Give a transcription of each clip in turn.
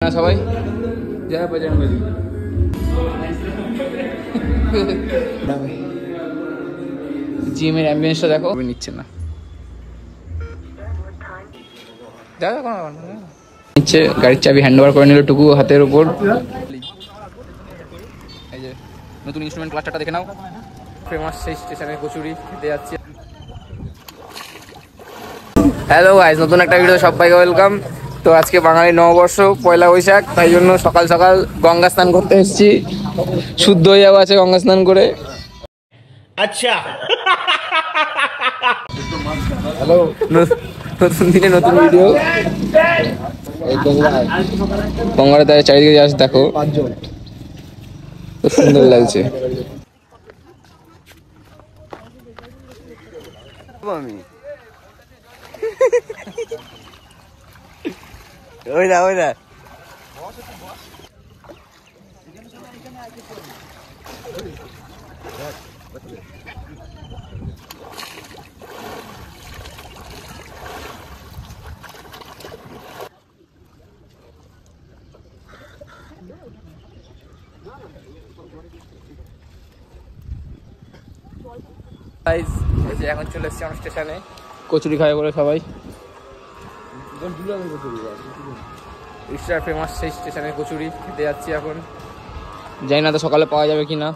সবাই জয় বজরংবলী। জিমের অ্যাম্বিয়েন্সটা দেখো, নিচ্ছে না নিচ্ছে। গাড়ির চাবি হ্যান্ড ওভার করে নিল টুকু হাতের উপর। এই যে নতুন ইনস্ট্রুমেন্ট ক্লাস্টারটা দেখে নাও। ফেমাস সেই স্টেশনে কচুরি খেতে যাচ্ছি। হ্যালো গাইস, নতুন একটা ভিডিও সবাইকে ওয়েলকাম। তো আজকে বাঙালি নববর্ষ, পয়লা বৈশাখ, তাই জন্য সকাল সকাল গঙ্গা স্নান করতে এসেছি। শুদ্ধ হয়ে যাবো আছে গঙ্গা স্নান করে। আচ্ছা হ্যালো, নতুন দিনে নতুন ভিডিও। গঙ্গার ধারে চারিদিকে যাস দেখো, খুব সুন্দর লাগছে। আমি ওই না ওই না এখন চলে এসছি আমার স্টেশনে কচুরি খাবে বলে সবাই। রিক্সার ফেমাস সেই স্টেশনে কচুরি খেতে যাচ্ছি এখন। জানি না তো সকালে পাওয়া যাবে কি না।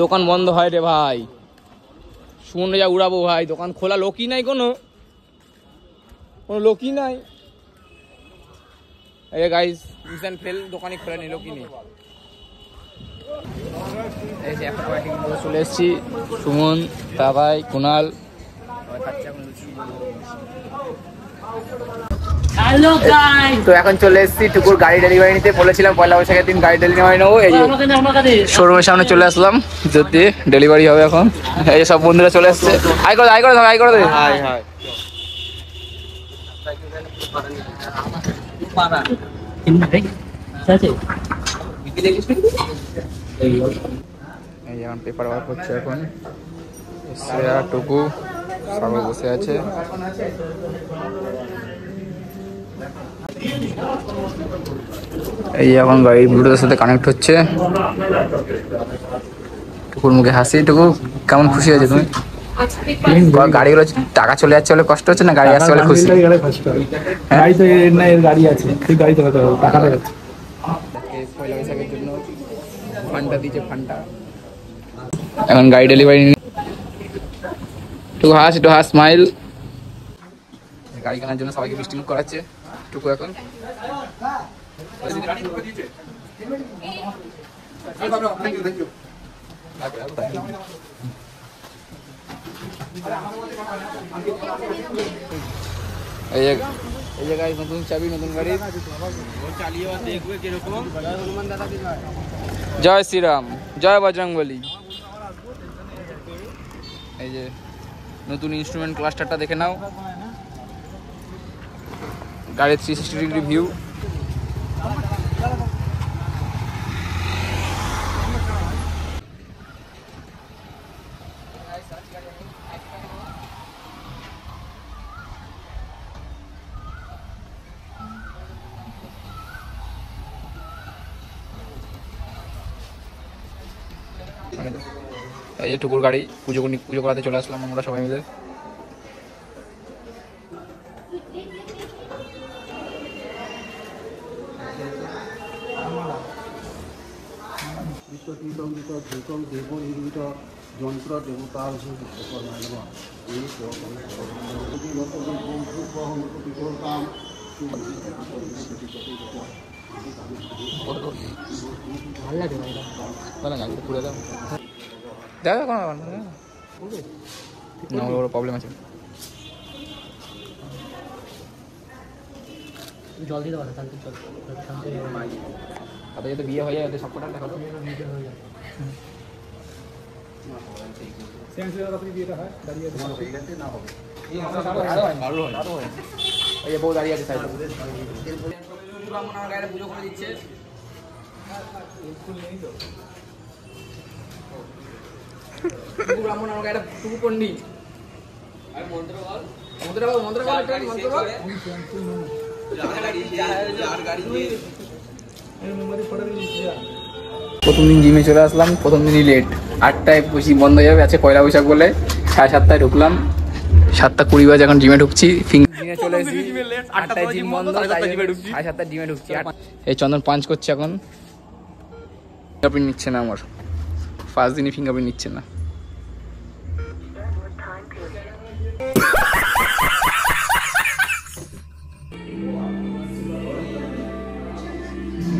দোকান বন্ধ হয় রে ভাই, সুমনে যা উড়াবো ভাই। দোকান খোলা লোকই নাই, কোনো লোকই নাই। এই গাইস মিশন ফেল, দোকানই খোলা নেই, লোকই নেই। চলে এসছি সুমন, দাদাই, কুনাল। তো এখন চলে এসেছি টুকুর গাড়ি ডেলিভারি নিতে। বলেছিলাম পয়লা বৈশাখের দিন গাড়ি ডেলিভারি নেবো। এই শোরুমের সামনে চলে আসলাম, যদি ডেলিভারি হবে এখন। এই যে সব বন্ধুরা চলে এসছে। আই করে দে, আই করে দে। এই যেমন পেপার ওয়ার্ক হচ্ছে এখন। শ্রেয়া, টুকু, সাগর বসে আছে। এই এখন গাড়ি ব্লুটুথের সাথে কানেক্ট হচ্ছে। টুকুর মুখে হাসি। টুকু কেমন খুশি হয়েছে তুমি? গাড়িগুলো টাকা চলে যাচ্ছে বলে কষ্ট হচ্ছে না গাড়ি আসছে বলে খুশি? গাড়ি আছে, টাকাটা যাচ্ছে। পয়লা বৈশাখের জন্য ফান্ডটা দিয়েছে, ফান্ডটা। এখন গাড়ি ডেলিভারি। টুকু হাস, একটু হাস, স্মাইল। গাড়ি কেনার জন্য সবাইকে মিষ্টি মুখ করাচ্ছে টুকু এখন। এই যে গাড়ি, নতুন চাবি, নতুন গাড়ি। জয় শ্রীরাম, জয় বজরংবলী। এই যে নতুন ইনস্ট্রুমেন্ট ক্লাস্টারটা দেখে নাও। গাড়ির 360 ডিগ্রি ভিউ। এই যে টুকুর গাড়ি, পুজো করাতে চলে আসলাম আমরা সবাই মিলে। যন্ত্র দেবতার ভালো লাগে পুরো দাম দেখা কোনো বড় প্রবলেম আছে। জল দিতে পারে তাদের যাতে বিয়ে হয়ে যায়, সব কটা দেখা হয়ে যায়। বউ দাঁড়িয়ে আছে, পুজো করে দিচ্ছে। ব্রাহ্মণ আমাকে একটা টুকু পন্ডিত আর মন্ত্র বল। প্রথম দিন জিমে চলে আসলাম, প্রথম দিনই লেট। 8টায় বসি বন্ধ হয়ে যাবে, আছে পয়লা বৈশাখ বলে 7:30টায় ঢুকলাম, 7:20 বাজে এখন জিমে ঢুকছি। জিমে চলে এসেছি, 8টায় জিম বন্ধ, 7:30টায় জিমে ঢুকছি। এই চন্দন পাঞ্চ করছে এখন, ফিঙ্গারপ্রিন্ট নিচ্ছে না আমার, ফার্স্ট দিনই ফিঙ্গারপ্রিন্ট নিচ্ছে না।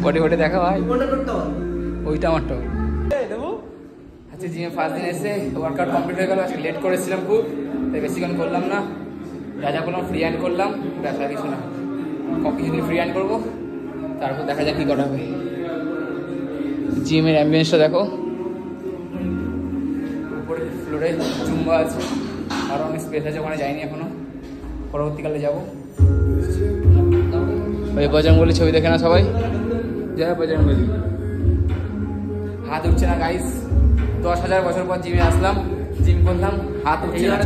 বডি বডি দেখা ভাই, ওইটা আমারটা। আচ্ছা জিমে ফার্স্ট দিন এসে ওয়ার্কআউট কমপ্লিট হয়ে গেল। আজকে লেট করেছিলাম খুব, তাই বেশিক্ষণ করলাম না, যা যা করলাম ফ্রি হ্যান্ড করলাম, ব্যবসা কিছু না। কিছুদিন ফ্রি হ্যান্ড করবো, তারপর দেখা যাক কী করা হবে। জিমের অ্যাম্বিয়েন্সটা দেখো, উপরে ফ্লোরে জুম্বা আছে, আরও অনেক স্পেস আছে, ওখানে যাইনি এখনো, পরবর্তীকালে যাবো। ওই বজরঙ্গবলী ছবি দেখে না সবাই, জয় বজরঙ্গবলী। হাত উঠছে না গাইস, 10,000 বছর পর জিমে আসলাম, জিম করলাম, হাত উঠছে না।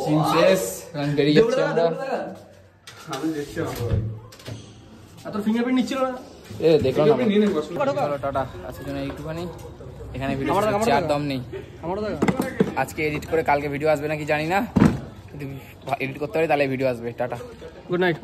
জিম শেষ, এখন বেরিয়ে যাচ্ছি আমরা। ফিঙ্গারপ্রিন্ট নিচ্ছিল না, দেখলাম না। টাটা, আজকের জন্য এইটুখানি, এখানে ভিডিও আর দম নেই। আজকে এডিট করে কালকে ভিডিও আসবে নাকি জানি না, যদি এডিট করতে পারি তাহলে ভিডিও আসবে। Tata, good night.